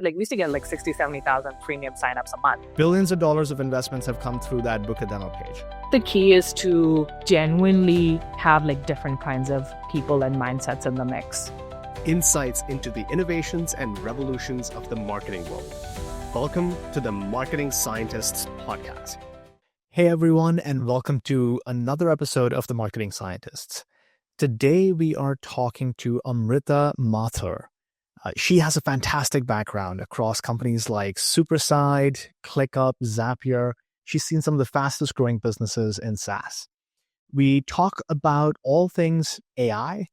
Like we used to get like 60, 70,000 premium signups a month. Billions of dollars of investments have come through that book a demo page. The key is to genuinely have like different kinds of people and mindsets in the mix. Insights into the innovations and revolutions of the marketing world. Welcome to the Marketing Scientists Podcast. Hey everyone, and welcome to another episode of the Marketing Scientists. Today we are talking to Amrita Mathur. She has a fantastic background across companies like Superside, ClickUp, Zapier. She's seen some of the fastest growing businesses in SaaS. We talk about all things AI,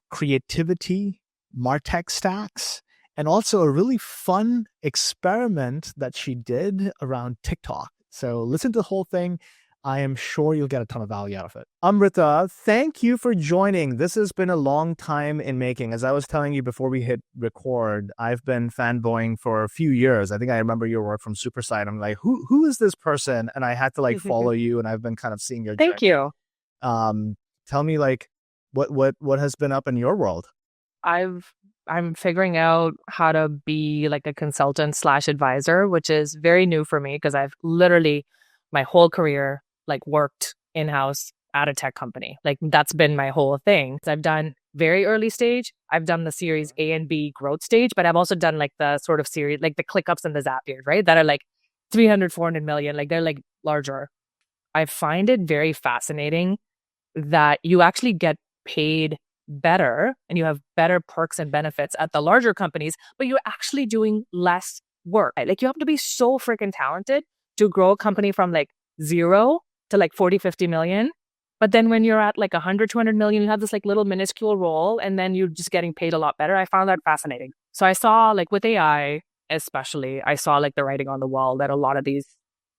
creativity, MarTech stacks, and also a really fun experiment that she did around TikTok. So listen to the whole thing. I am sure you'll get a ton of value out of it. Amrita, thank you for joining. This has been a long time in making. As I was telling you before we hit record, I've been fanboying for a few years. I think I remember your work from Superside. I'm like, who is this person? And I had to follow you, and I've been kind of seeing your journey. Thank you. Tell me what has been up in your world? I'm figuring out how to be like a consultant / advisor, which is very new for me because I've literally my whole career worked in-house at a tech company. That's been my whole thing. So I've done very early stage. I've done the series A and B growth stage, but I've also done the sort of series, the ClickUps and the Zapiers, right? That are 300, 400 million. They're larger. I find it very fascinating that you actually get paid better and you have better perks and benefits at the larger companies, but you're actually doing less work. You have to be so freaking talented to grow a company from 0 to 40, 50 million. But then when you're at 100, 200 million, you have this little minuscule role and then you're just getting paid a lot better. I found that fascinating. So I saw with AI, especially, I saw the writing on the wall that a lot of these,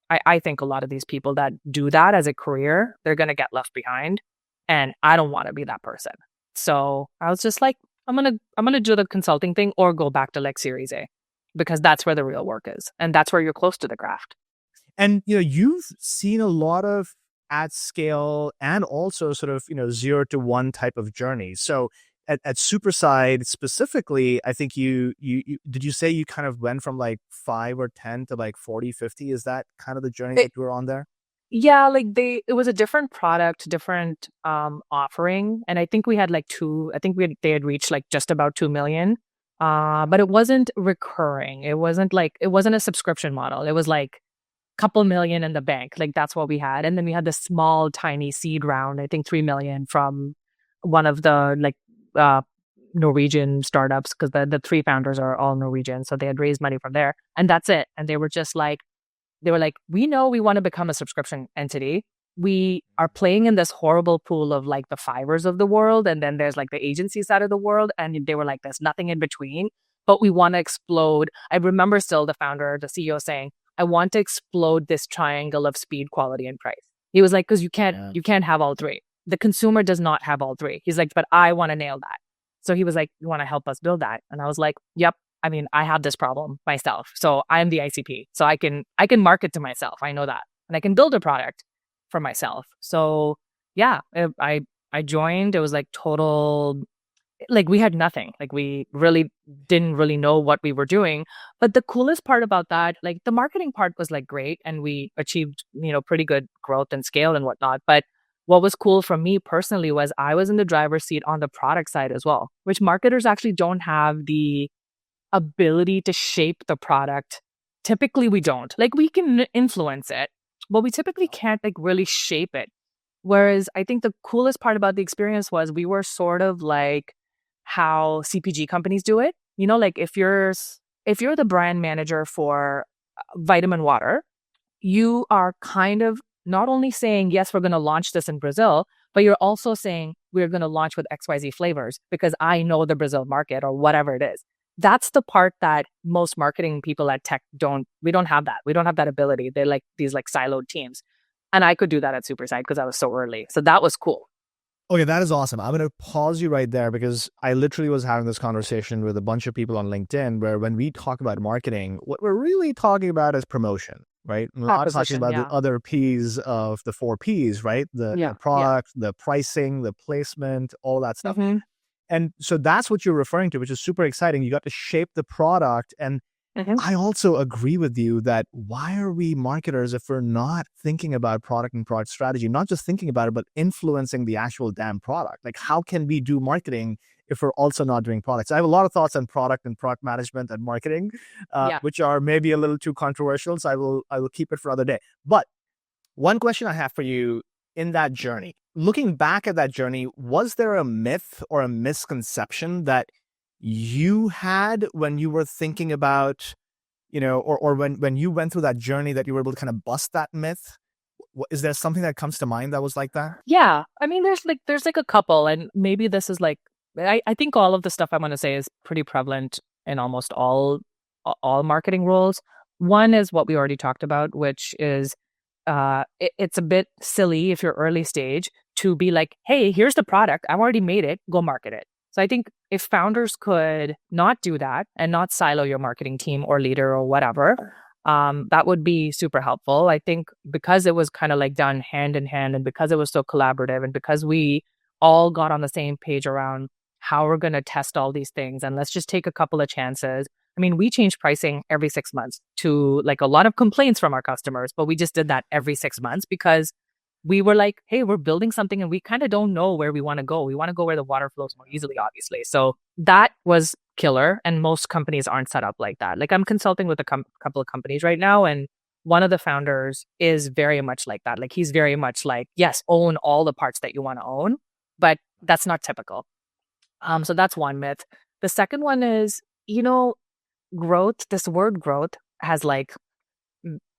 I think a lot of these people that do that as a career, they're going to get left behind. And I don't want to be that person. So I was just I'm going to do the consulting thing or go back to Series A because that's where the real work is. And that's where you're close to the craft. And, you've seen a lot of at scale and also sort of, 0 to 1 type of journey. So at Superside specifically, I think you did you say you kind of went from 5 or 10 to 40, 50? Is that kind of the journey that you were on there? Yeah, it was a different product, different offering. And I think we had they had reached just about 2 million. But it wasn't recurring. It wasn't a subscription model. It was couple million in the bank. That's what we had. And then we had this small, tiny seed round, I think 3 million from one of the Norwegian startups because the 3 founders are all Norwegian. So they had raised money from there. And that's it. And they were just we know we want to become a subscription entity. We are playing in this horrible pool of the Fivers of the world. And then there's the agency side of the world. And they were there's nothing in between, but we want to explode. I remember still the founder, the CEO saying, I want to explode this triangle of speed, quality, and price. He was because you can't have all 3. The consumer does not have all 3. He's but I want to nail that. So he was you want to help us build that? And I was yep. I mean, I have this problem myself. So I'm the ICP. So I can market to myself. I know that. And I can build a product for myself. So yeah, I joined. It was total, we had nothing. We really didn't really know what we were doing. But the coolest part about that, the marketing part was great. And we achieved, pretty good growth and scale and whatnot. But what was cool for me personally was I was in the driver's seat on the product side as well, which marketers actually don't have the ability to shape the product. Typically, we don't. We can influence it, but we typically can't really shape it. Whereas I think the coolest part about the experience was we were sort of how CPG companies do it. If you're the brand manager for vitamin water, you are kind of not only saying, yes, we're going to launch this in Brazil, but you're also saying we're going to launch with XYZ flavors because I know the Brazil market or whatever it is. That's the part that most marketing people at tech we don't have that. We don't have that ability. They're these siloed teams. And I could do that at Superside because I was so early. So that was cool. Okay, that is awesome. I'm going to pause you right there because I literally was having this conversation with a bunch of people on LinkedIn where when we talk about marketing, what we're really talking about is promotion, right? We're not talking about the other P's of the 4 P's, right? The product, the pricing, the placement, all that stuff. Mm-hmm. And so that's what you're referring to, which is super exciting. You got to shape the product. And I also agree with you that why are we marketers if we're not thinking about product and product strategy, not just thinking about it, but influencing the actual damn product? Like, how can we do marketing if we're also not doing products? I have a lot of thoughts on product and product management and marketing, Yeah. which are maybe a little too controversial. So I will keep it for another day. But one question I have for you in that journey, looking back at that journey, was there a myth or a misconception that you had when you were thinking about, or when you went through that journey that you were able to kind of bust that myth? Is there something that comes to mind that was like that? Yeah. I mean, there's like a couple, and maybe this is like, I think all of the stuff I'm going to say is pretty prevalent in almost all marketing roles. One is what we already talked about, which is it's a bit silly if you're early stage to be like, hey, here's the product. I've already made it. Go market it. So I think if founders could not do that and not silo your marketing team or leader or whatever, that would be super helpful. I think because it was kind of like done hand in hand, and because it was so collaborative, and because we all got on the same page around how we're going to test all these things, and let's just take a couple of chances. I mean, we change pricing every 6 months to like a lot of complaints from our customers, but we just did that every 6 months because we were like, hey, we're building something and we kind of don't know where we want to go. We want to go where the water flows more easily, obviously. So that was killer. And most companies aren't set up like that. Like I'm consulting with a couple of companies right now, and one of the founders is very much like that. Like he's very much like, yes, own all the parts that you want to own, but that's not typical. So that's one myth. The second one is, growth, this word growth has like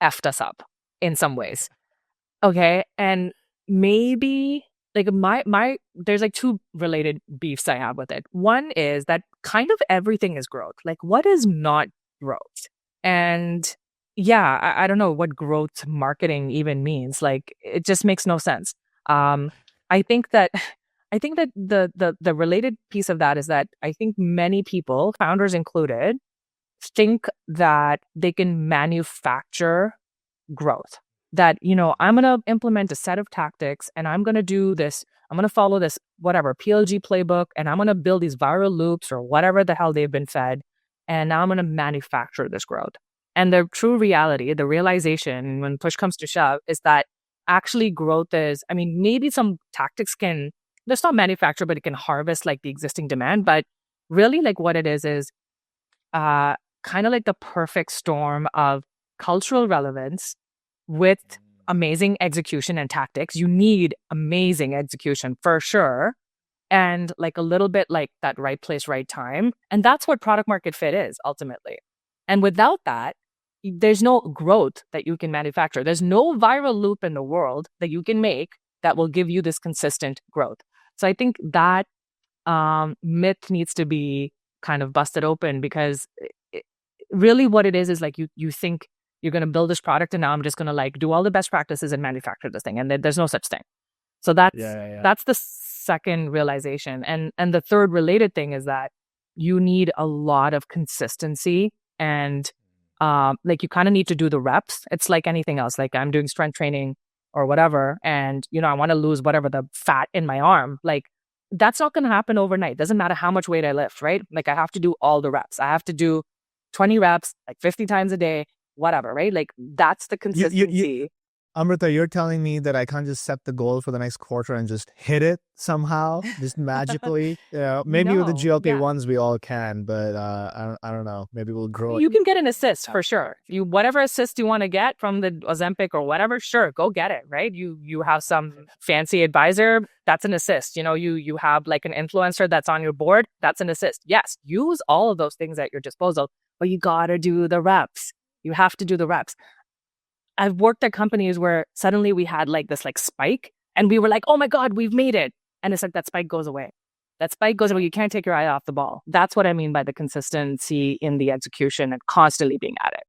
effed us up in some ways. Okay. And maybe like there's like two related beefs I have with it. One is that kind of everything is growth. Like what is not growth? And yeah, I don't know what growth marketing even means. Like it just makes no sense. I think that the related piece of that is that I think many people, founders included, think that they can manufacture growth. That, I'm going to implement a set of tactics and I'm going to do this. I'm going to follow this, whatever, PLG playbook, and I'm going to build these viral loops or whatever the hell they've been fed. And now I'm going to manufacture this growth. And the true reality, the realization when push comes to shove is that actually growth is, I mean, maybe some tactics can, let's not manufacture, but it can harvest like the existing demand. But really like what it is kind of like the perfect storm of cultural relevance with amazing execution and tactics. You need amazing execution for sure. And like a little bit like that right place, right time. And that's what product market fit is ultimately. And without that, there's no growth that you can manufacture. There's no viral loop in the world that you can make that will give you this consistent growth. So I think that myth needs to be kind of busted open, because really what it is like you think you're going to build this product and now I'm just going to like do all the best practices and manufacture this thing. And there's no such thing. So that's the second realization. And the third related thing is that you need a lot of consistency, and like you kind of need to do the reps. It's like anything else. Like I'm doing strength training or whatever, and I want to lose whatever the fat in my arm. Like that's not going to happen overnight. Doesn't matter how much weight I lift, right? Like I have to do all the reps. I have to do 20 reps, like 50 times a day, whatever, right? Like that's the consistency. Amrita, you're telling me that I can't just set the goal for the next quarter and just hit it somehow, just magically. Maybe with the GLP-1s we all can, but I don't know. Maybe we'll grow. You can get an assist for sure. Whatever assist you want to get from the Ozempic or whatever, sure, go get it, right? You have some fancy advisor, that's an assist. You have like an influencer that's on your board, that's an assist. Yes, use all of those things at your disposal, but you gotta do the reps. You have to do the reps. I've worked at companies where suddenly we had like this like spike and we were like, oh my God, we've made it. And it's like that spike goes away. That spike goes away. You can't take your eye off the ball. That's what I mean by the consistency in the execution and constantly being at it.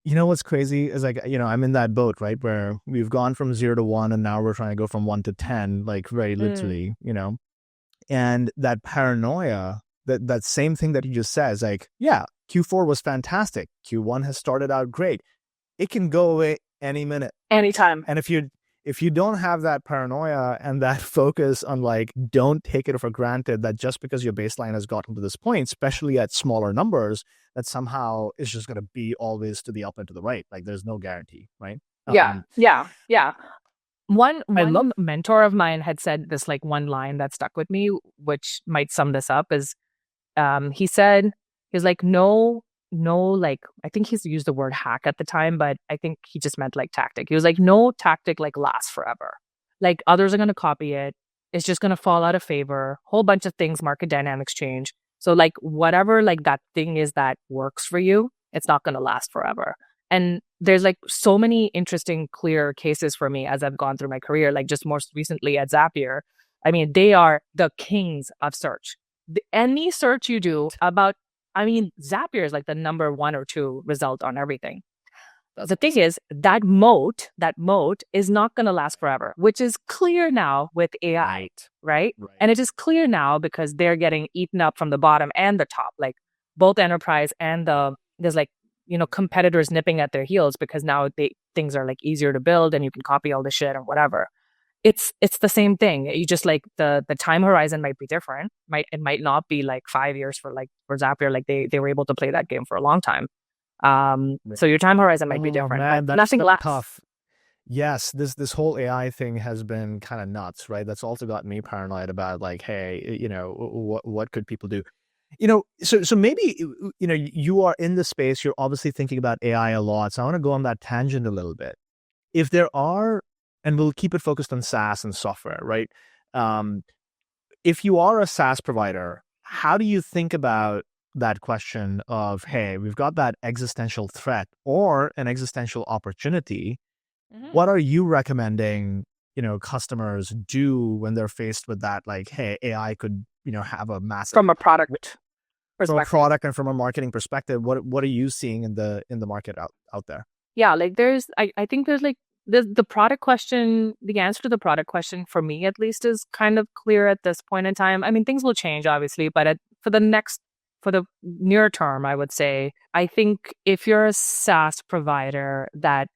You know what's crazy is like, I'm in that boat, right? Where we've gone from 0 to 1 and now we're trying to go from 1 to 10, like very literally, and that paranoia, that same thing that you just said is like, yeah, Q4 was fantastic. Q1 has started out great. It can go away any minute. Anytime. And if you don't have that paranoia and that focus on like, don't take it for granted that just because your baseline has gotten to this point, especially at smaller numbers, that somehow is just going to be always to the up and to the right. Like there's no guarantee, right? Yeah. One I love. mentor of mine had said this like one line that stuck with me, which might sum this up, is he said, he's like, no, like, I think he's used the word hack at the time, but I think he just meant like tactic. He was like, no tactic like lasts forever. Like others are going to copy it. It's just going to fall out of favor. Whole bunch of things, market dynamics change. So like whatever like that thing is that works for you, it's not going to last forever. And there's like so many interesting, clear cases for me as I've gone through my career, like just most recently at Zapier. I mean, they are the kings of search. Any search you do about, I mean, Zapier is like the number 1 or 2 result on everything. The thing is, that moat is not going to last forever, which is clear now with AI, right? And it is clear now because they're getting eaten up from the bottom and the top, like both enterprise and there's like, competitors nipping at their heels because now things are like easier to build and you can copy all the shit and whatever. It's the same thing. You just like the time horizon might be different. It might not be like 5 years for Zapier. Like they were able to play that game for a long time. So your time horizon might be different. Man, but that's nothing so lasts. tough. Yes, this whole AI thing has been kind of nuts, right? That's also got me paranoid about like, hey, what could people do? So maybe you are in the space. You're obviously thinking about AI a lot. So I want to go on that tangent a little bit. If there are, and we'll keep it focused on SaaS and software, right? If you are a SaaS provider, how do you think about that question of, hey, we've got that existential threat or an existential opportunity? What are you recommending, customers do when they're faced with that? Like, hey, AI could, have a massive From a product perspective. From a product and from a marketing perspective, what are you seeing in the market out there? Yeah, like I think there's like the product question, the answer to the product question for me at least is kind of clear at this point in time. I mean, things will change obviously, but for the near term, I would say, I think if you're a SaaS provider that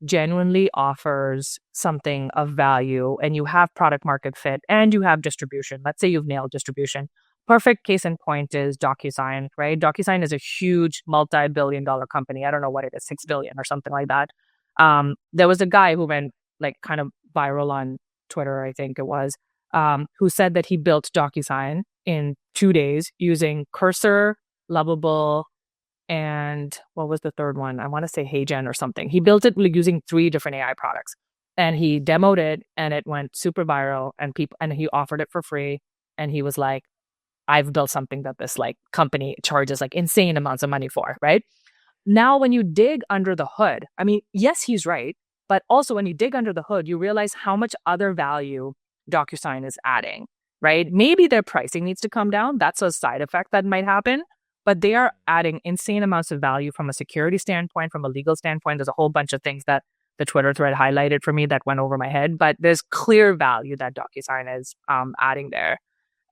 genuinely offers something of value and you have product market fit and you have distribution, let's say you've nailed distribution. Perfect case in point is DocuSign, right? DocuSign is a huge multi-billion-dollar company. I don't know what it is, 6 billion or something like that. There was a guy who went like kind of viral on Twitter, I think it was, who said that he built DocuSign in 2 days using Cursor, Lovable, and what was the third one? I want to say HeyGen or something. He built it using 3 different AI products, and he demoed it, and it went super viral, and he offered it for free, and he was like, "I've built something that this like company charges like insane amounts of money for," right? Now, when you dig under the hood, I mean, yes, he's right, but also when you dig under the hood, you realize how much other value DocuSign is adding, right? Maybe their pricing needs to come down. That's a side effect that might happen. But they are adding insane amounts of value from a security standpoint, from a legal standpoint. There's a whole bunch of things that the Twitter thread highlighted for me that went over my head. But there's clear value that DocuSign is adding there.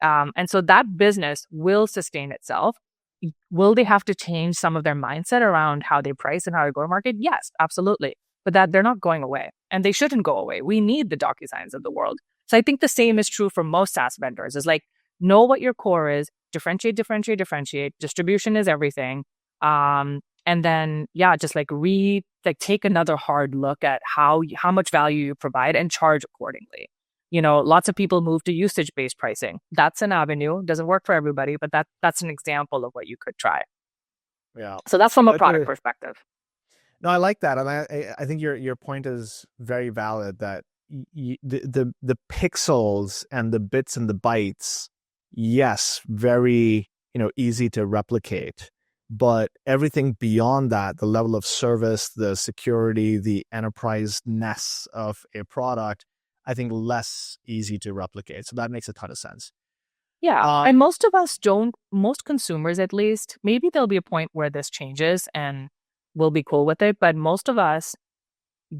And so that business will sustain itself. Will they have to change some of their mindset around how they price and how they go to market? Yes, absolutely. But that they're not going away. And they shouldn't go away. We need the DocuSigns of the world. So I think the same is true for most SaaS vendors. Is like, know what your core is. Differentiate. Distribution is everything. And then, just like take another hard look at how much value you provide and charge accordingly. Lots of people move to usage-based pricing. That's an avenue. Doesn't work for everybody, but that's an example of what you could try. Yeah. So that's from a product perspective. No, I like that. And I think your point is very valid that the pixels and the bits and the bytes, yes, very, easy to replicate, but everything beyond that, the level of service, the security, the enterprise-ness of a product, I think less easy to replicate. So that makes a ton of sense. Yeah. And most consumers at least, maybe there'll be a point where this changes and we'll be cool with it. But most of us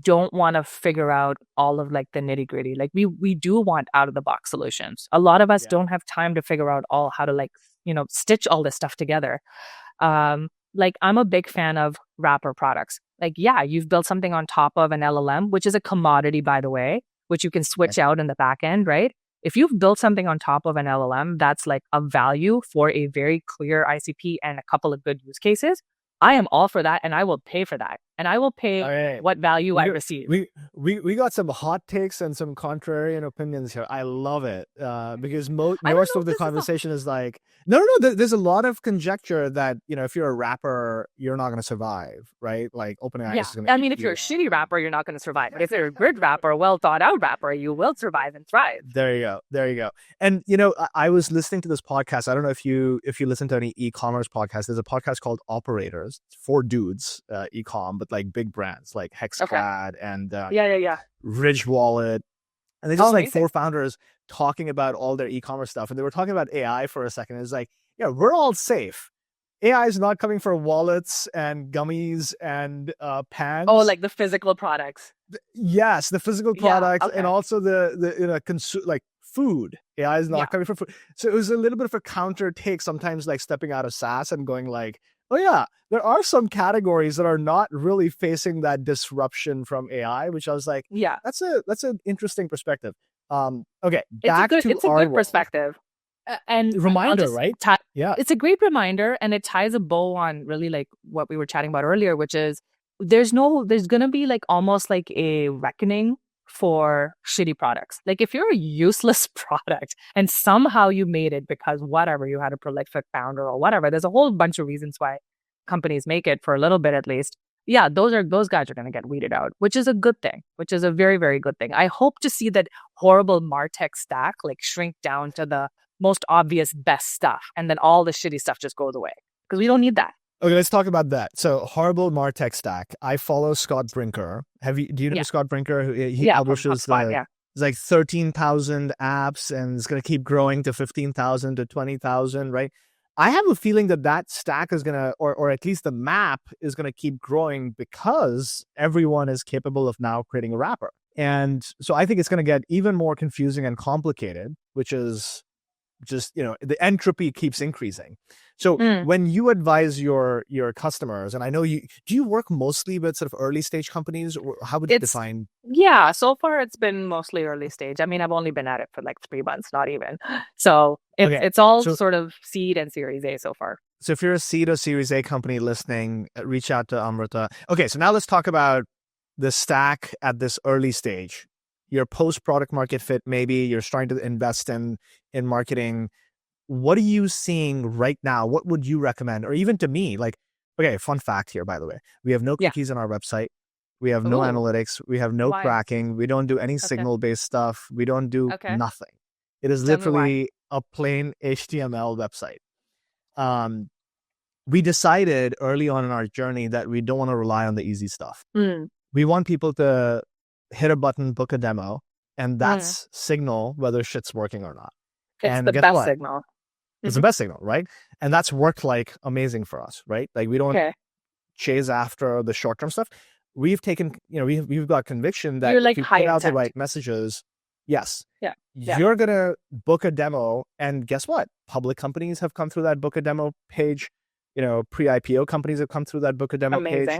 don't want to figure out all of like the nitty gritty. Like we do want out of the box solutions. A lot of us don't have time to figure out how to like, stitch all this stuff together. Like I'm a big fan of wrapper products. Like, you've built something on top of an LLM, which is a commodity, by the way, which you can switch out in the back end, right? If you've built something on top of an LLM that's like a value for a very clear ICP and a couple of good use cases, I am all for that, and I will pay for that, and I will pay All right. what value I receive. We got some hot takes and some contrarian opinions here. I love it because I don't most know of if the this is conversation is like, no. There's a lot of conjecture that if you're a rapper, you're not going to survive, right? Like OpenAI is going to. I mean, if you're a shitty rapper, you're not going to survive. But if you're a good rapper, a well thought out rapper, you will survive and thrive. There you go. And I was listening to this podcast. I don't know if you listen to any e-commerce podcast. There's a podcast called Operators. It's 4 dudes, e-com, but like big brands like Hexclad and Ridge Wallet. And they just like 4 founders talking about all their e-commerce stuff. And they were talking about AI for a second. It's like, yeah, we're all safe. AI is not coming for wallets and gummies and pans. Oh, like the physical products. Yes, the physical products and also the like food. AI is not coming for food. So it was a little bit of a counter take sometimes, like stepping out of SaaS and going like, oh yeah, there are some categories that are not really facing that disruption from AI, which I was like, that's an interesting perspective. Okay, it's a good perspective. And reminder, right? It's a great reminder, and it ties a bow on really like what we were chatting about earlier, which is there's going to be like almost like a reckoning for shitty products. Like if you're a useless product and somehow you made it because whatever, you had a prolific founder or whatever, there's a whole bunch of reasons why companies make it for a little bit at least. Yeah, those guys are going to get weeded out, which is a good thing, which is a very, very good thing. I hope to see that horrible MarTech stack like shrink down to the most obvious best stuff, and then all the shitty stuff just goes away because we don't need that. Okay, let's talk about that. So horrible MarTech stack. I follow Scott Brinker. Do you know Scott Brinker? He publishes it's like 13,000 apps and it's going to keep growing to 15,000 to 20,000, right? I have a feeling that stack is going to, or at least the map is going to keep growing because everyone is capable of now creating a wrapper. And so I think it's going to get even more confusing and complicated, which is just, the entropy keeps increasing. So when you advise your customers, and I know do you work mostly with sort of early stage companies, or how would you define? Yeah, so far it's been mostly early stage. I mean, I've only been at it for like 3 months, not even. So it's all sort of seed and Series A so far. So if you're a seed or Series A company listening, reach out to Amrita. Okay, so now let's talk about the stack at this early stage. Your post product market fit, maybe you're starting to invest in marketing. What are you seeing right now? What would you recommend? Or even to me, like, okay, fun fact here, by the way, we have no cookies on our website. We have no analytics. We have no tracking. We don't do any signal-based stuff. We don't do nothing. It is literally a plain HTML website. We decided early on in our journey that we don't want to rely on the easy stuff. We want people to hit a button, book a demo, and that's signal whether shit's working or not. It's the best signal. It's the best signal, right? And that's worked like amazing for us, right? Like we don't chase after the short-term stuff. We've taken, we've got conviction that like if you put out the right messages, you're going to book a demo. And guess what? Public companies have come through that book a demo page. Pre-IPO companies have come through that book a demo page.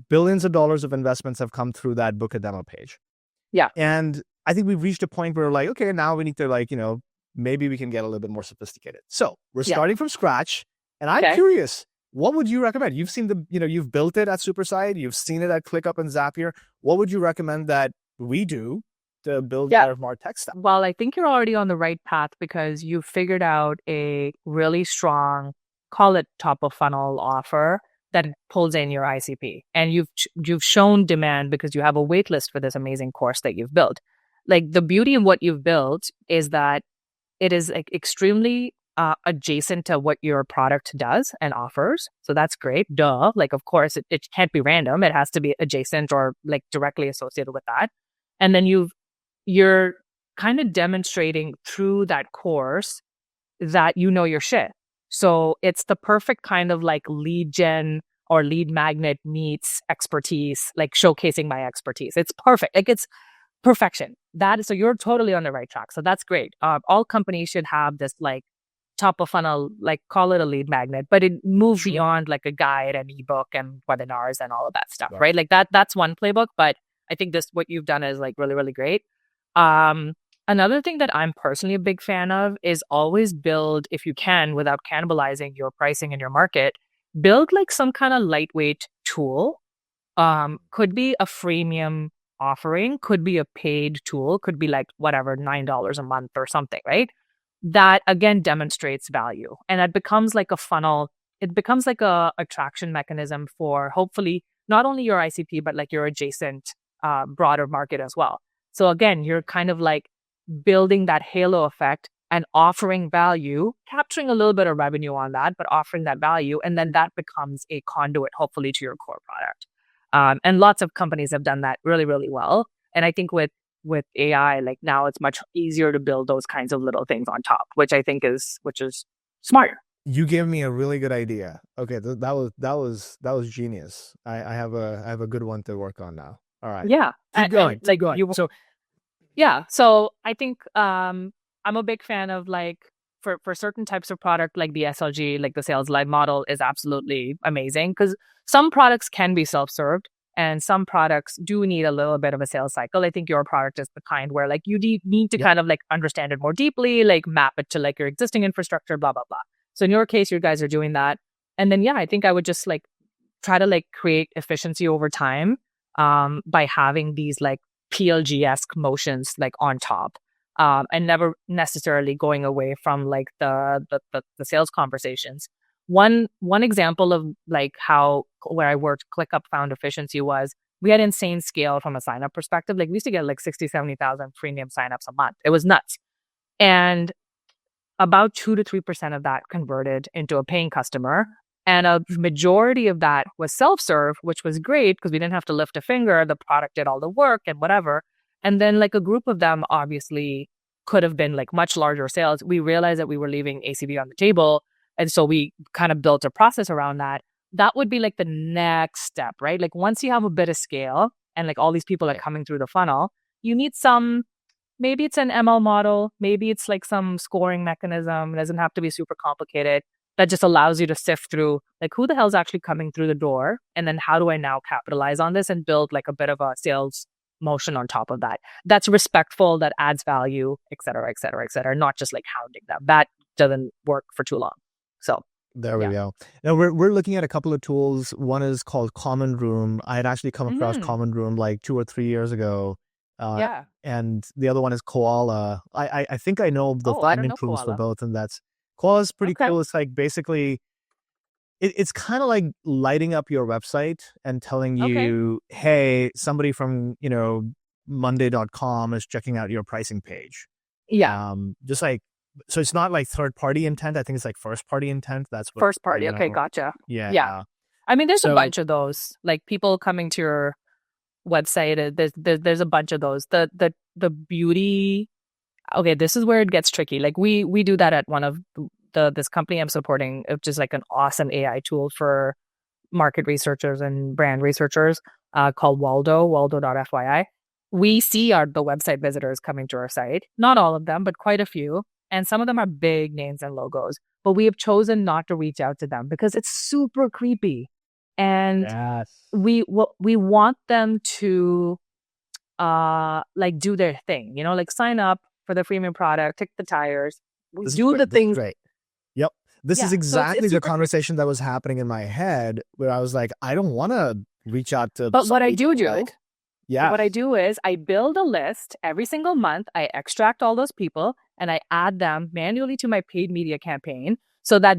Billions of dollars of investments have come through that book a demo page. Yeah. And I think we've reached a point where we're like, okay, now we need to maybe we can get a little bit more sophisticated. So we're starting from scratch. And I'm curious, what would you recommend? You've seen you've built it at Superside. You've seen it at ClickUp and Zapier. What would you recommend that we do to build our MarTech stuff? Well, I think you're already on the right path because you've figured out a really strong, call it top of funnel offer that pulls in your ICP. And you've shown demand because you have a wait list for this amazing course that you've built. Like the beauty of what you've built is that it is like extremely adjacent to what your product does and offers. So that's great. Duh. Like, of course, it can't be random. It has to be adjacent or like directly associated with that. And then you're kind of demonstrating through that course that you know your shit. So it's the perfect kind of like lead gen or lead magnet meets expertise, like showcasing my expertise. It's perfect. Like it's perfection. So you're totally on the right track. So that's great. All companies should have this like top of funnel, like call it a lead magnet, but it moves beyond like a guide and ebook and webinars and all of that stuff, right? Like that's one playbook, but I think what you've done is like really, really great. Another thing that I'm personally a big fan of is always build, if you can, without cannibalizing your pricing and your market, build like some kind of lightweight tool. Could be a freemium offering, could be a paid tool, could be like whatever, $9 a month or something, right? That again demonstrates value. And it becomes like a funnel. It becomes like a attraction mechanism for hopefully not only your ICP, but like your adjacent broader market as well. So again, you're kind of like building that halo effect and offering value, capturing a little bit of revenue on that, but offering that value. And then that becomes a conduit, hopefully, to your core product. And lots of companies have done that really, really well. And I think with AI, like now it's much easier to build those kinds of little things on top, which I think is smarter. You gave me a really good idea. Okay, that was genius. I have a good one to work on now. All right. Yeah. Keep going. Like Keep going. So I think I'm a big fan of like for certain types of product like the SLG, like the sales live model is absolutely amazing because some products can be self-served and some products do need a little bit of a sales cycle. I think your product is the kind where like you need to kind of like understand it more deeply, like map it to like your existing infrastructure, blah, blah, blah. So in your case, you guys are doing that. And then, I think I would just like try to like create efficiency over time by having these like PLG-esque motions like on top. And never necessarily going away from like the sales conversations. One example of like how where I worked, ClickUp found efficiency was we had insane scale from a sign up perspective. Like we used to get like 60, 70,000 premium signups a month. It was nuts. And about 2 to 3% of that converted into a paying customer. And a majority of that was self-serve, which was great because we didn't have to lift a finger. The product did all the work and whatever. And then like a group of them obviously could have been like much larger sales. We realized that we were leaving ACV on the table. And so we kind of built a process around that. That would be like the next step, right? Like once you have a bit of scale and like all these people are coming through the funnel, you need some, maybe it's an ML model, maybe it's like some scoring mechanism. It doesn't have to be super complicated. That just allows you to sift through like who the hell's actually coming through the door. And then how do I now capitalize on this and build like a bit of a sales motion on top of that. That's respectful, that adds value, et cetera, et cetera, et cetera. Not just like hounding them. That doesn't work for too long. So there we go. Now we're looking at a couple of tools. One is called Common Room. I had actually come across Common Room like 2 or 3 years ago. And the other one is Koala. I think I know the finding tools for both, and that's Koala's pretty cool. It's like basically it's kind of like lighting up your website and telling you, hey, somebody from, Monday.com is checking out your pricing page. Yeah. Just like, so it's not like third party intent. I think it's like first party intent. That's what, first party. Okay. Gotcha. Yeah. I mean, there's a bunch of those, like people coming to your website. There's a bunch of those. The beauty. Okay. This is where it gets tricky. Like we do that at one of this company I'm supporting, which is like an awesome AI tool for market researchers and brand researchers called waldo.fyi. We see the website visitors coming to our site, not all of them, but quite a few. And some of them are big names and logos, but we have chosen not to reach out to them because it's super creepy. And we want them to like do their thing, like sign up for the freemium product, kick the tires, do the things. Right. Yep. This is exactly the conversation that was happening in my head where I was like, I don't want to reach out to. But what I do, Jake. What I do is I build a list every single month. I extract all those people and I add them manually to my paid media campaign so that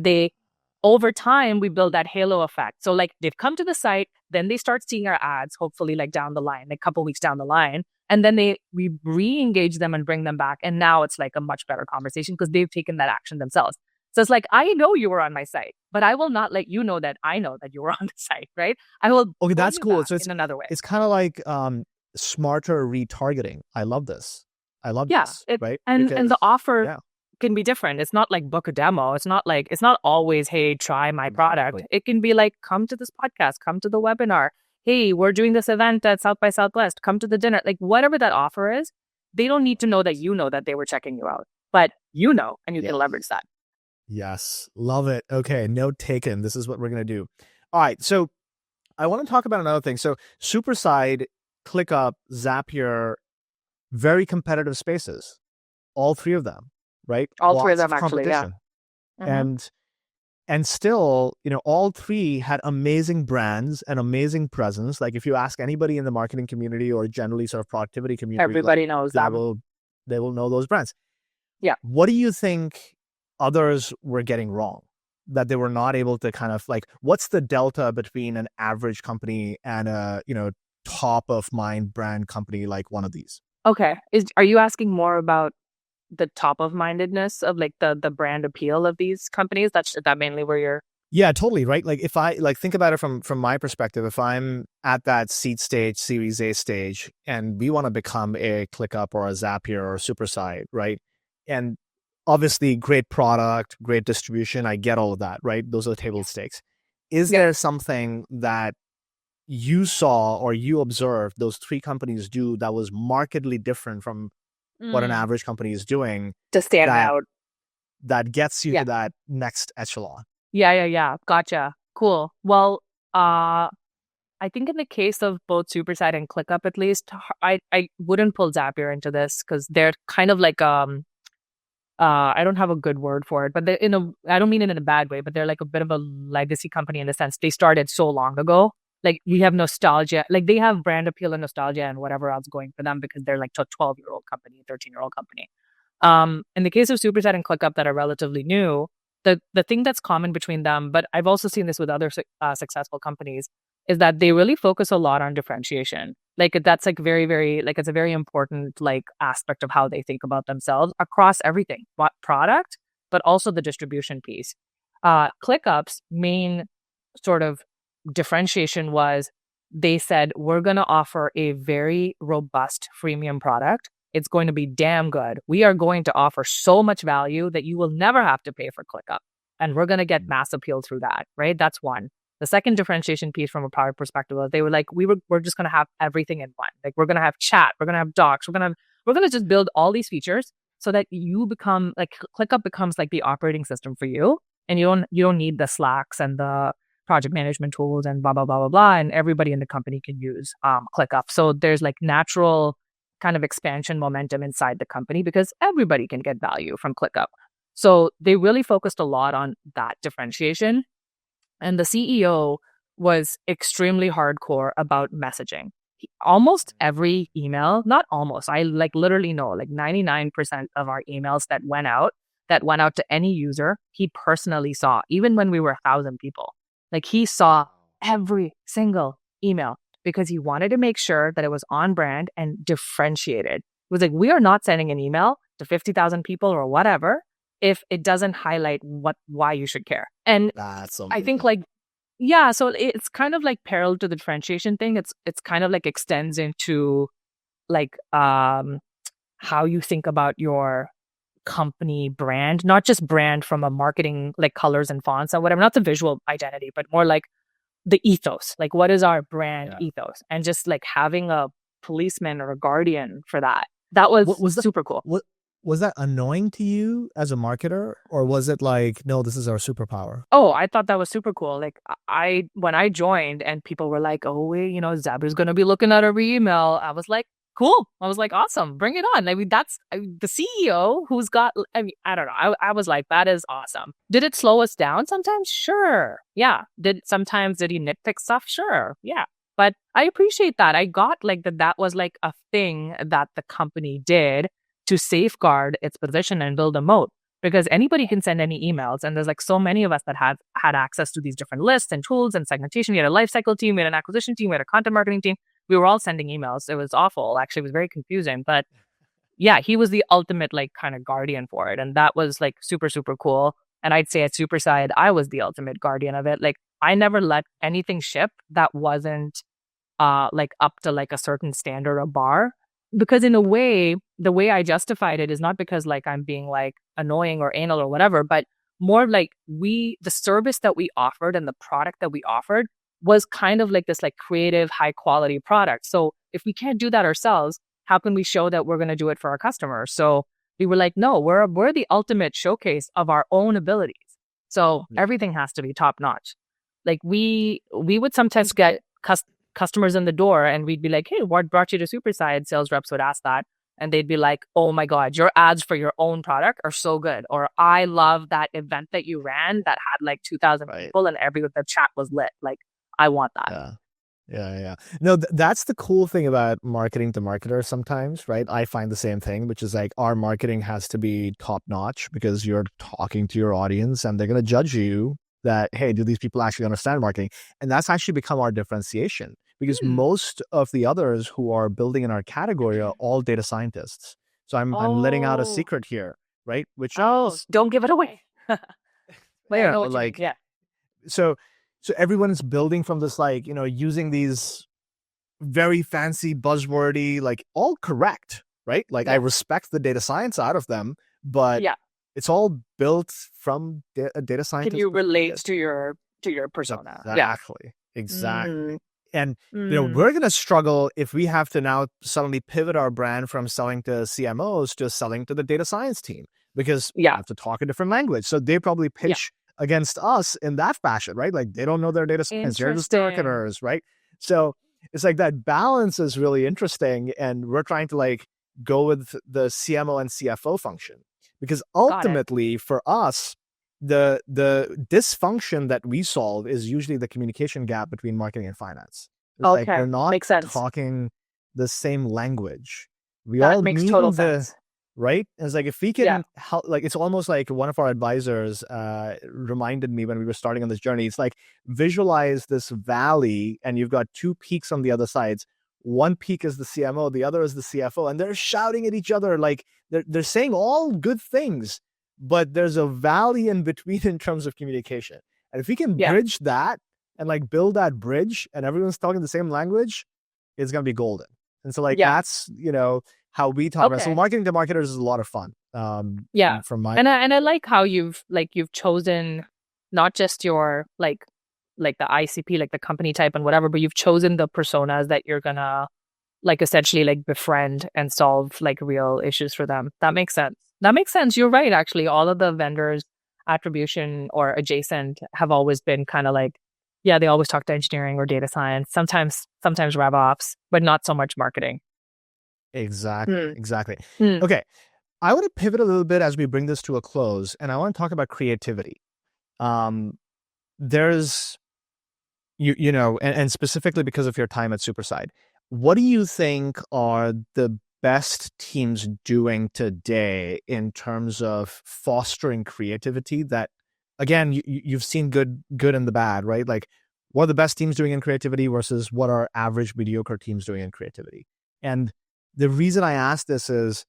over time, we build that halo effect. So like they've come to the site, then they start seeing our ads, hopefully like down the line, like a couple weeks down the line. And then we re-engage them and bring them back. And now it's like a much better conversation because they've taken that action themselves. So it's like, I know you were on my site, but I will not let you know that I know that you were on the site, right? I will. Okay, that's cool. So it's in another way. It's kind of like smarter retargeting. I love this. This, right? And the offer can be different. It's not like book a demo. It's not always, hey, try my product. It can be like, come to this podcast, come to the webinar. Hey, we're doing this event at South by Southwest. Come to the dinner. Like whatever that offer is, they don't need to know that you know that they were checking you out, but you know, and you can leverage that. Yes. Love it. Okay. Note taken. This is what we're going to do. All right. So I want to talk about another thing. So Superside, ClickUp, Zapier, very competitive spaces. all three of them, right? All three of Lots them of actually, yeah. competition. And still, all three had amazing brands and amazing presence. Like if you ask anybody in the marketing community or generally sort of productivity community, Everybody knows they them. will know those brands. Yeah. What do you think others were getting wrong that they were not able to kind of like, what's the delta between an average company and a, top of mind brand company like one of these? Okay. Are you asking more about the top of mindedness of like the brand appeal of these companies? Is that mainly where you're... Yeah, totally. Right. Like if I think about it from my perspective, if I'm at that seed stage, Series A stage, and we want to become a ClickUp or a Zapier or a Superside, right? And obviously great product, great distribution. I get all of that, right? Those are the table stakes. Is there something that you saw or you observed those three companies do that was markedly different from what an average company is doing to stand out, that gets you to that next echelon? Yeah. Gotcha. Cool. Well, I think in the case of both Superside and ClickUp, at least, I wouldn't pull Zapier into this because they're kind of like I don't have a good word for it, but they're I don't mean it in a bad way, but they're like a bit of a legacy company in the sense they started so long ago. Like we have nostalgia, like they have brand appeal and nostalgia and whatever else going for them because they're like a 12-year-old company, 13-year-old company. In the case of Superset and ClickUp that are relatively new, the thing that's common between them, but I've also seen this with other successful companies, is that they really focus a lot on differentiation. Like that's like very, very, like it's a very important like aspect of how they think about themselves across everything, product, but also the distribution piece. ClickUp's main sort of differentiation was they said, we're going to offer a very robust freemium product. It's going to be damn good. We are going to offer so much value that you will never have to pay for ClickUp. And we're going to get mass appeal through that, right? That's one. The second differentiation piece from a product perspective was they were like, we're just going to have everything in one. Like we're going to have chat, we're going to have docs, we're going to just build all these features so that you become like ClickUp becomes like the operating system for you. And you don't need the Slacks and the project management tools and blah, blah, blah, blah, blah. And everybody in the company can use ClickUp. So there's like natural kind of expansion momentum inside the company because everybody can get value from ClickUp. So they really focused a lot on that differentiation. And the CEO was extremely hardcore about messaging. Almost every email, not almost, I like literally know like 99% of our emails that went out to any user, he personally saw, even when we were 1,000 people. Like he saw every single email because he wanted to make sure that it was on brand and differentiated. It was like, we are not sending an email to 50,000 people or whatever if it doesn't highlight why you should care. And that's I think like, yeah, so it's kind of like parallel to the differentiation thing. It's kind of like extends into like how you think about your company brand, not just brand from a marketing like colors and fonts or whatever, not the visual identity, but more like the ethos. Like what is our brand ethos? And just like having a policeman or a guardian for that. That was super cool. Was that annoying to you as a marketer, or was it like, no, this is our superpower? Oh, I thought that was super cool. Like when I joined and people were like, oh, wait, Zabier's going to be looking at every email. I was like, cool. I was like, awesome. Bring it on. I mean, that's the CEO who's got, I mean, I don't know. I was like, that is awesome. Did it slow us down sometimes? Sure. Yeah. Did he nitpick stuff? Sure. Yeah. But I appreciate that. I got like that was like a thing that the company did to safeguard its position and build a moat, because anybody can send any emails. And there's like so many of us that have had access to these different lists and tools and segmentation. We had a lifecycle team, we had an acquisition team, we had a content marketing team. We were all sending emails. It was awful. Actually, it was very confusing. But yeah, he was the ultimate like kind of guardian for it. And that was like super, super cool. And I'd say at Superside, I was the ultimate guardian of it. Like I never let anything ship that wasn't like up to like a certain standard or bar. Because in a way, the way I justified it is not because like I'm being like annoying or anal or whatever, but more like the service that we offered and the product that we offered was kind of like this like creative, high quality product. So if we can't do that ourselves, how can we show that we're going to do it for our customers? So we were like, no, we're the ultimate showcase of our own abilities. So everything has to be top notch. Like we would sometimes get customers in the door and we'd be like, hey, what brought you to Superside? Sales reps would ask that. and they'd be like, oh my God, your ads for your own product are so good. Or I love that event that you ran that had like 2,000 Right. people and the chat was lit. Like, I want that. Yeah. Yeah. No, that's the cool thing about marketing to marketers sometimes, right? I find the same thing, which is like our marketing has to be top notch because you're talking to your audience and they're going to judge you that, hey, do these people actually understand marketing? And that's actually become our differentiation because most of the others who are building in our category are all data scientists. So I'm letting out a secret here, right? Which don't give it away. But I know what you mean. like, Yeah. So everyone's building from this, like, using these very fancy buzzwordy, like all correct, right? Like I respect the data science out of them, but it's all built from a data scientist. Can you relate to your persona? Exactly. And we're going to struggle if we have to now suddenly pivot our brand from selling to CMOs to selling to the data science team because we have to talk a different language. So they probably pitch against us in that fashion, right? Like they don't know their data science, they're just marketers, right? So it's like that balance is really interesting, and we're trying to like go with the CMO and CFO function because ultimately for us, the dysfunction that we solve is usually the communication gap between marketing and finance. It's like they're not talking the same language. We all makes need total sense. Right? It's like if we can help, like it's almost like one of our advisors reminded me when we were starting on this journey. It's like visualize this valley and you've got two peaks on the other sides. One peak is the CMO, the other is the CFO, and they're shouting at each other like they're saying all good things, but there's a valley in between in terms of communication. And if we can bridge that and like build that bridge and everyone's talking the same language, it's gonna be golden. And so like that's how we talk about it. So marketing to marketers is a lot of fun. From my and I like how you've chosen not just your like the ICP, like the company type and whatever, but you've chosen the personas that you're gonna like essentially like befriend and solve like real issues for them. That makes sense. You're right. Actually, all of the vendors attribution or adjacent have always been kind of like, they always talk to engineering or data science, sometimes RevOps, but not so much marketing. Exactly. Okay. I want to pivot a little bit as we bring this to a close, and I want to talk about creativity. There's, and specifically because of your time at Superside, what do you think are the best teams doing today in terms of fostering creativity that, again, you've seen good and the bad, right? Like what are the best teams doing in creativity versus what are average mediocre teams doing in creativity? And the reason I ask this is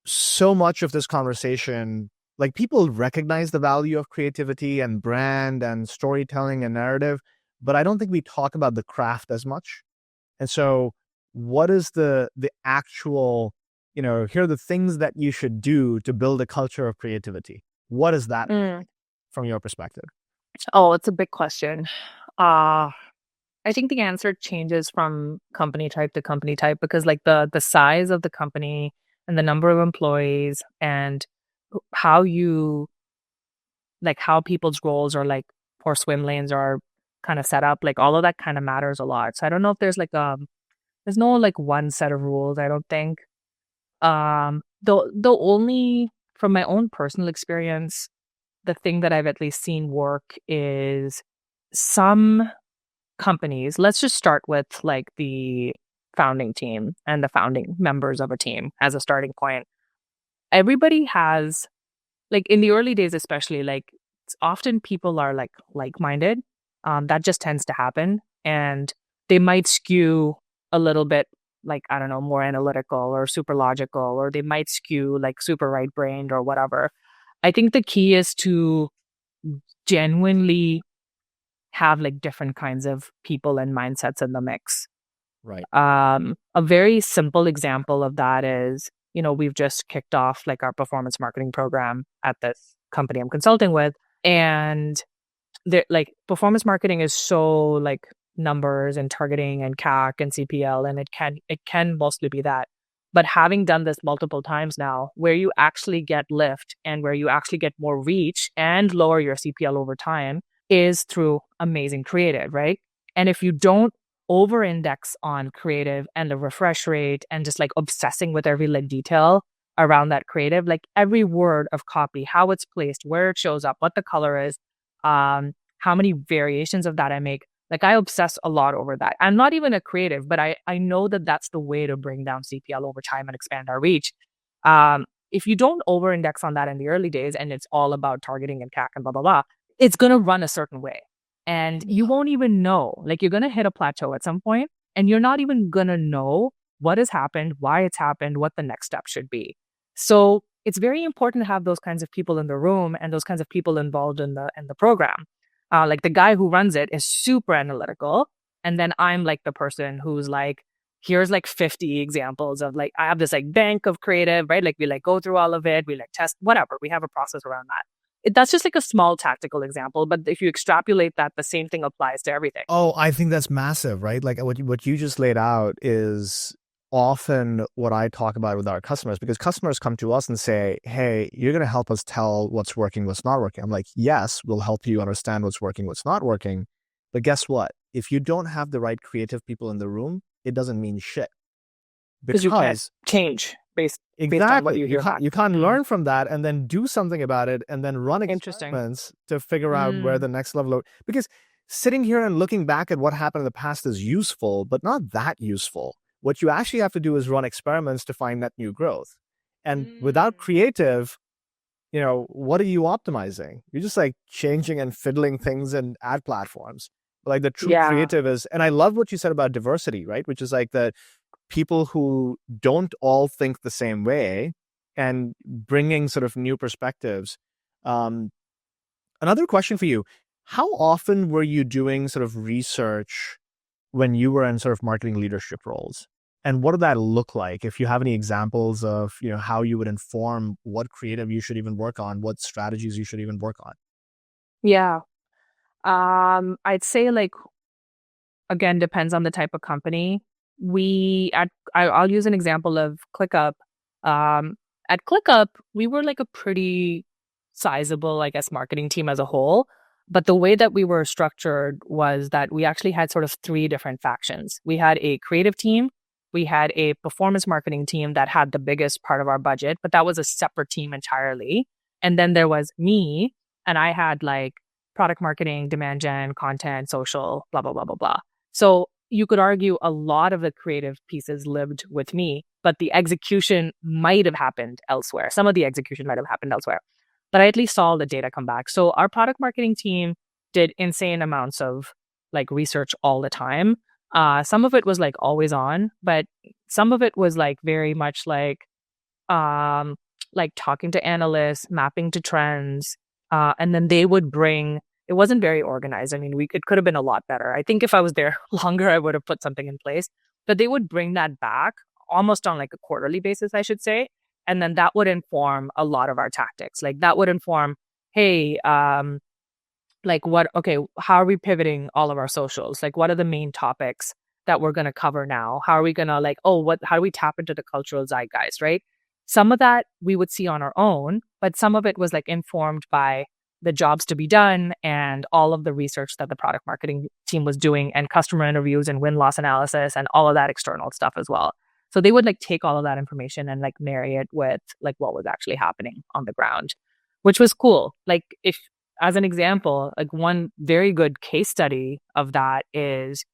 so much of this conversation, like people recognize the value of creativity and brand and storytelling and narrative, but I don't think we talk about the craft as much. And so what is the actual, here are the things that you should do to build a culture of creativity? What is that from your perspective? Oh, it's a big question. I think the answer changes from company type to company type because like the size of the company and the number of employees and how people's roles or like or swim lanes are kind of set up, like all of that kind of matters a lot. So I don't know if there's like there's no like one set of rules, I don't think. The only from my own personal experience, the thing that I've at least seen work is some companies, let's just start with like the founding team and the founding members of a team as a starting point. Everybody has, like in the early days especially, like often people are like-minded. That just tends to happen, and they might skew a little bit like, I don't know, more analytical or super logical, or they might skew like super right-brained or whatever. I think the key is to genuinely have like different kinds of people and mindsets in the mix. Right. A very simple example of that is, we've just kicked off like our performance marketing program at this company I'm consulting with. And like performance marketing is so like numbers and targeting and CAC and CPL, and it can mostly be that. But having done this multiple times now, where you actually get lift and where you actually get more reach and lower your CPL over time is through amazing creative, right? And if you don't over-index on creative and the refresh rate and just like obsessing with every like detail around that creative, like every word of copy, how it's placed, where it shows up, what the color is, how many variations of that I make. Like I obsess a lot over that. I'm not even a creative, but I know that that's the way to bring down CPL over time and expand our reach. If you don't over-index on that in the early days and it's all about targeting and CAC and blah, blah, blah, it's going to run a certain way. And you won't even know, like you're going to hit a plateau at some point and you're not even going to know what has happened, why it's happened, what the next step should be. So it's very important to have those kinds of people in the room and those kinds of people involved in the program. Like the guy who runs it is super analytical. And then I'm like the person who's like, here's like 50 examples of like, I have this like bank of creative, right? Like we like go through all of it. We like test whatever. We have a process around that. That's just like a small tactical example. But if you extrapolate that, the same thing applies to everything. Oh, I think that's massive, right? Like what you just laid out is often what I talk about with our customers, because customers come to us and say, hey, you're going to help us tell what's working, what's not working. I'm like, yes, we'll help you understand what's working, what's not working. But guess what? If you don't have the right creative people in the room, it doesn't mean shit. Because you can't change based on what you hear. You can't learn from that and then do something about it and then run experiments to figure out where the next level. Because sitting here and looking back at what happened in the past is useful, but not that useful. What you actually have to do is run experiments to find that new growth. And without creative, what are you optimizing? You're just like changing and fiddling things in ad platforms. Like the true creative is, and I love what you said about diversity, right? Which is like the people who don't all think the same way and bringing sort of new perspectives. Another question for you, how often were you doing sort of research when you were in sort of marketing leadership roles? And what did that look like? If you have any examples of, how you would inform what creative you should even work on, what strategies you should even work on. Yeah. I'd say like, again, depends on the type of company. I'll use an example of ClickUp. At ClickUp, we were like a pretty sizable, I guess, marketing team as a whole. But the way that we were structured was that we actually had sort of 3 different factions. We had a creative team, we had a performance marketing team that had the biggest part of our budget, but that was a separate team entirely. And then there was me, and I had like product marketing, demand gen, content, social, blah, blah, blah, blah, blah. So you could argue a lot of the creative pieces lived with me, but the execution might have happened elsewhere. Some of the execution might have happened elsewhere, but I at least saw the data come back. So our product marketing team did insane amounts of like research all the time. Some of it was like always on, but some of it was like very much like talking to analysts, mapping to trends, and then they would bring. It wasn't very organized. I mean, it could have been a lot better. I think if I was there longer, I would have put something in place. But they would bring that back almost on like a quarterly basis, I should say. And then that would inform a lot of our tactics. Like that would inform, hey, how are we pivoting all of our socials? Like, what are the main topics that we're going to cover now? How are we going to how do we tap into the cultural zeitgeist, right? Some of that we would see on our own, but some of it was like informed by the jobs to be done and all of the research that the product marketing team was doing and customer interviews and win-loss analysis and all of that external stuff as well. So they would like take all of that information and like marry it with like what was actually happening on the ground, which was cool. Like if, as an example, like one very good case study of that is,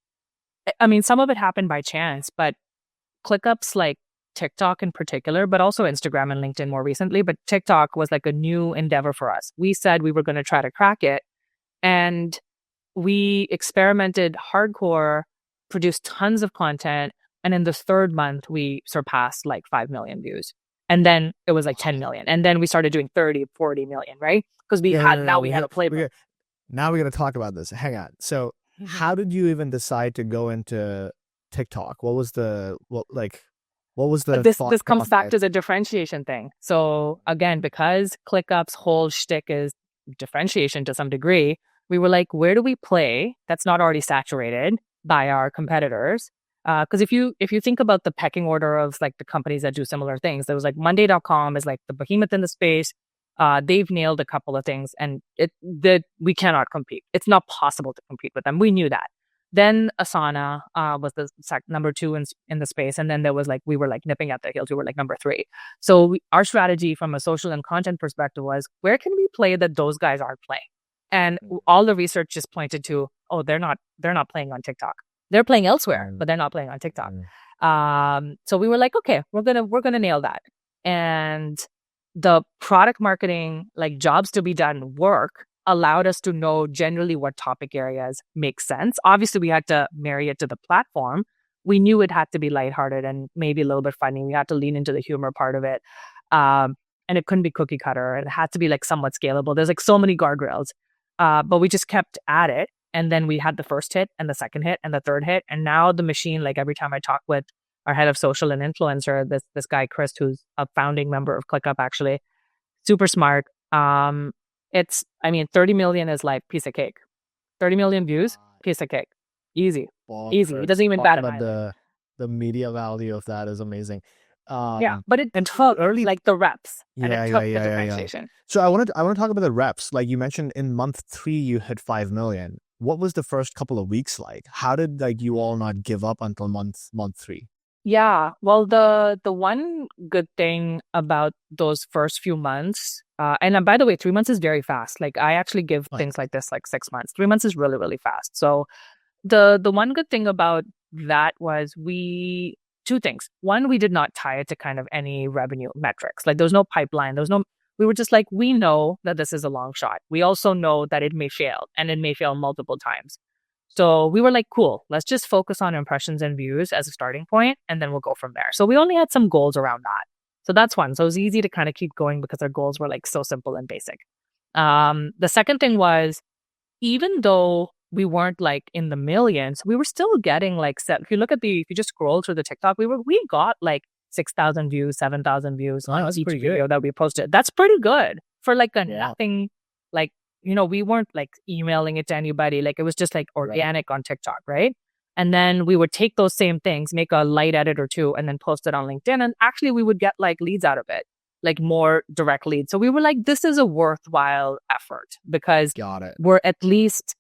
I mean, some of it happened by chance, but ClickUp's like TikTok in particular, but also Instagram and LinkedIn more recently. But TikTok was like a new endeavor for us. We said we were going to try to crack it. And we experimented hardcore, produced tons of content. And in the 3rd month, we surpassed like 5 million views. And then it was like 10 million. And then we started doing 30, 40 million, right? Because we had a playbook. Now we got to talk about this. Hang on. So how did you even decide to go into TikTok? What was the this comes back to the differentiation thing. So again, because ClickUp's whole shtick is differentiation to some degree, we were like, where do we play that's not already saturated by our competitors? Because if you think about the pecking order of like the companies that do similar things, there was like Monday.com is like the behemoth in the space. They've nailed a couple of things, and we cannot compete. It's not possible to compete with them. We knew that. Then Asana was the number 2 in the space. And then there was like, we were like nipping at the heels. We were like number 3. So our strategy from a social and content perspective was, where can we play that those guys aren't playing? And all the research just pointed to, oh, they're not playing on TikTok. They're playing elsewhere, but they're not playing on TikTok. So we were like, okay, we're gonna nail that. And the product marketing, like jobs to be done work, allowed us to know generally what topic areas make sense. Obviously, we had to marry it to the platform. We knew it had to be lighthearted and maybe a little bit funny. We had to lean into the humor part of it. And it couldn't be cookie cutter. It had to be like somewhat scalable. There's like so many guardrails. But we just kept at it. And then we had the first hit and the second hit and the third hit. And now the machine, like every time I talk with our head of social and influencer, this guy, Chris, who's a founding member of ClickUp, actually, super smart. 30 million is like piece of cake. 30 million views, piece of cake. Easy. Easy. It doesn't even bat an eyelid. The media value of that is amazing. But it took early, like the reps. And it took the differentiation. So I want to talk about the reps. Like you mentioned, in month 3 you hit 5 million. What was the first couple of weeks like? How did like you all not give up until month 3? Yeah, well, the one good thing about those first few months, and by the way, 3 months is very fast. Like I actually give things like this like 6 months. 3 months is really, really fast. So the one good thing about that was two things. One, we did not tie it to kind of any revenue metrics. Like there was no pipeline. We were just like, we know that this is a long shot. We also know that it may fail, and it may fail multiple times. So we were like, cool, let's just focus on impressions and views as a starting point, and then we'll go from there. So we only had some goals around that. So that's one. So it was easy to kind of keep going because our goals were like so simple and basic. The second thing was, even though we weren't like in the millions, we were still getting like if you just scroll through the TikTok, we got like 6,000 views, 7,000 views on each video that we posted. That's pretty good for like nothing, like, we weren't like emailing it to anybody. Like it was just like organic on TikTok, right? And then we would take those same things, make a light edit or two, and then post it on LinkedIn. And actually we would get like leads out of it, like more direct leads. So we were like, this is a worthwhile effort because we're at least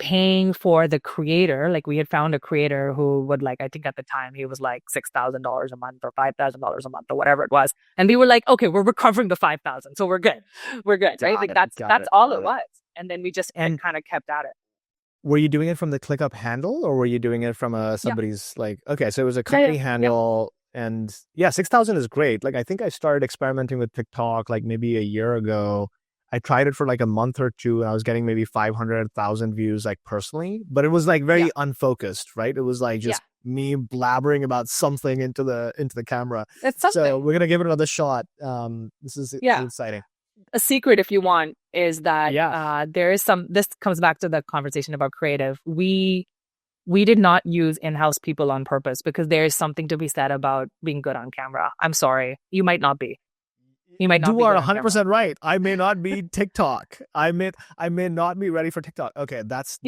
paying for the creator. Like we had found a creator who would like, I think at the time he was like $6,000 a month or $5,000 a month or whatever it was. And we were like, okay, we're recovering the 5,000. So we're good. We're good. Right. Like that's all it was. And then we just kind of kept at it. Were you doing it from the ClickUp handle or were you doing it from somebody's like, okay, so it was a company handle and 6,000 is great. Like I think I started experimenting with TikTok like maybe a year ago. I tried it for like a month or two and I was getting maybe 500,000 views like personally, but it was like very unfocused, right? It was like just me blabbering about something into the camera. It's something. So we're going to give it another shot. This is exciting. A secret, if you want, is that there is this comes back to the conversation about creative. We did not use in-house people on purpose because there is something to be said about being good on camera. I'm sorry. You might not be. You are 100% right. I may not be TikTok. I may not be ready for TikTok. Okay, that's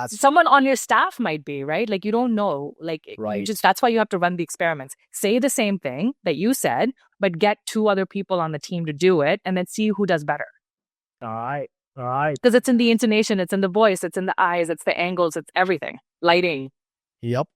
someone on your staff might be, right? Like you don't know. Like that's why you have to run the experiments. Say the same thing that you said, but get 2 other people on the team to do it and then see who does better. All right. Because it's in the intonation, it's in the voice, it's in the eyes, it's the angles, it's everything. Lighting. Yep.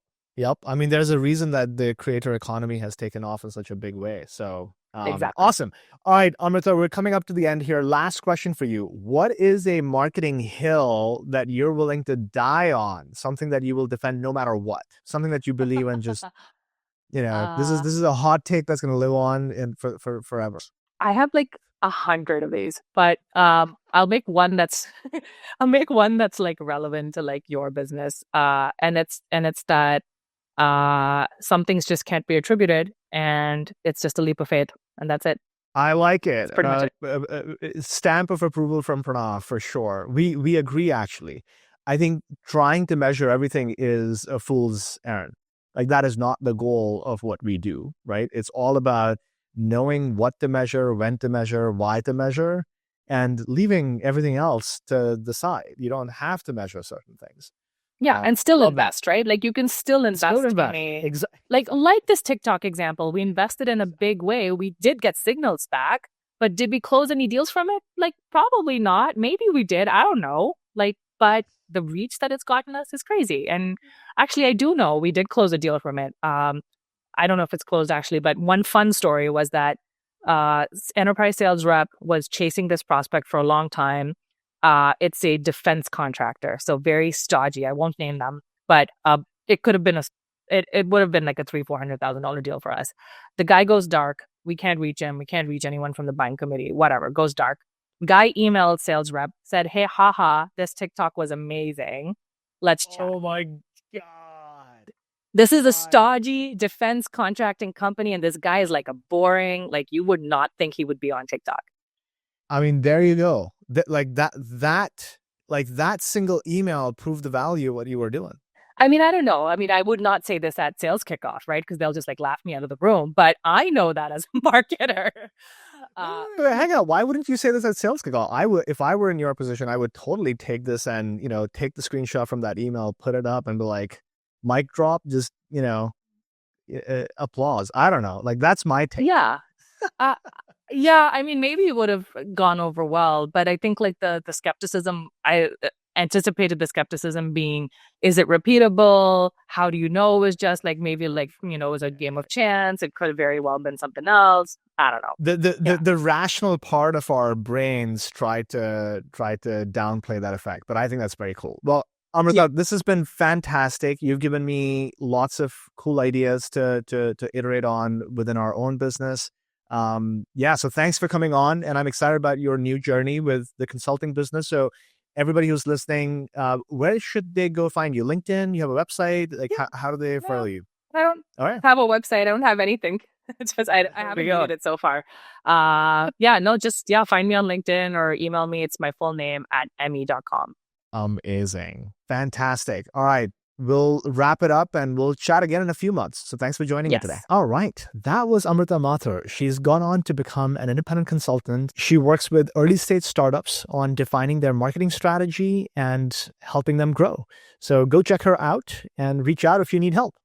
I mean, there's a reason that the creator economy has taken off in such a big way. So exactly. Awesome. All right, Amrita, we're coming up to the end here. Last question for you. What is a marketing hill that you're willing to die on? Something that you will defend no matter what? Something that you believe in just, this is a hot take that's going to live on for forever. I have like 100 of these, but I'll make one that's like relevant to like your business. And it's that some things just can't be attributed and it's just a leap of faith and that's it. I like it. That's pretty much it. Stamp of approval from Pranav for sure. We agree actually. I think trying to measure everything is a fool's errand. Like that is not the goal of what we do, right? It's all about knowing what to measure, when to measure, why to measure, and leaving everything else to the side. You don't have to measure certain things. Yeah, and still invest, right? Like you can still invest. Like this TikTok example, we invested in a big way. We did get signals back, but did we close any deals from it? Like probably not. Maybe we did. I don't know. Like, but the reach that it's gotten us is crazy. And actually, I do know we did close a deal from it. I don't know if it's closed actually, but one fun story was that enterprise sales rep was chasing this prospect for a long time. It's a defense contractor, so very stodgy. I won't name them, but it could have been it would have been like a $300,000-$400,000 deal for us. The guy goes dark. We can't reach him. We can't reach anyone from the buying committee. Whatever, goes dark. Guy emailed sales rep, said, "Hey, haha, this TikTok was amazing. Let's chat." Oh my God. This is a stodgy defense contracting company, and this guy is like a boring, like you would not think he would be on TikTok. I mean, there you go. That single email proved the value of what you were doing. I mean, I don't know. I mean, I would not say this at sales kickoff, right? Because they'll just like laugh me out of the room. But I know that as a marketer. Hang on. Why wouldn't you say this at sales kickoff? I would, if I were in your position, I would totally take this and, take the screenshot from that email, put it up and be like, mic drop, just, applause. I don't know. Like, that's my take. Yeah. Yeah, I mean, maybe it would have gone over well, but I think like the skepticism, I anticipated the skepticism being, is it repeatable? How do you know it was just like maybe like, it was a game of chance. It could have very well been something else. I don't know. The rational part of our brains try to downplay that effect, but I think that's very cool. Well, Amrita, this has been fantastic. You've given me lots of cool ideas to iterate on within our own business. So thanks for coming on, and I'm excited about your new journey with the consulting business. So everybody who's listening, where should they go find you? LinkedIn? You have a website? Like, how do they follow you? I don't have a website. I don't have anything. It's just I haven't used it so far. Find me on LinkedIn or email me. It's my full name at me.com. Amazing. Fantastic. All right. We'll wrap it up and we'll chat again in a few months. So thanks for joining me today. All right. That was Amrita Mathur. She's gone on to become an independent consultant. She works with early stage startups on defining their marketing strategy and helping them grow. So go check her out and reach out if you need help.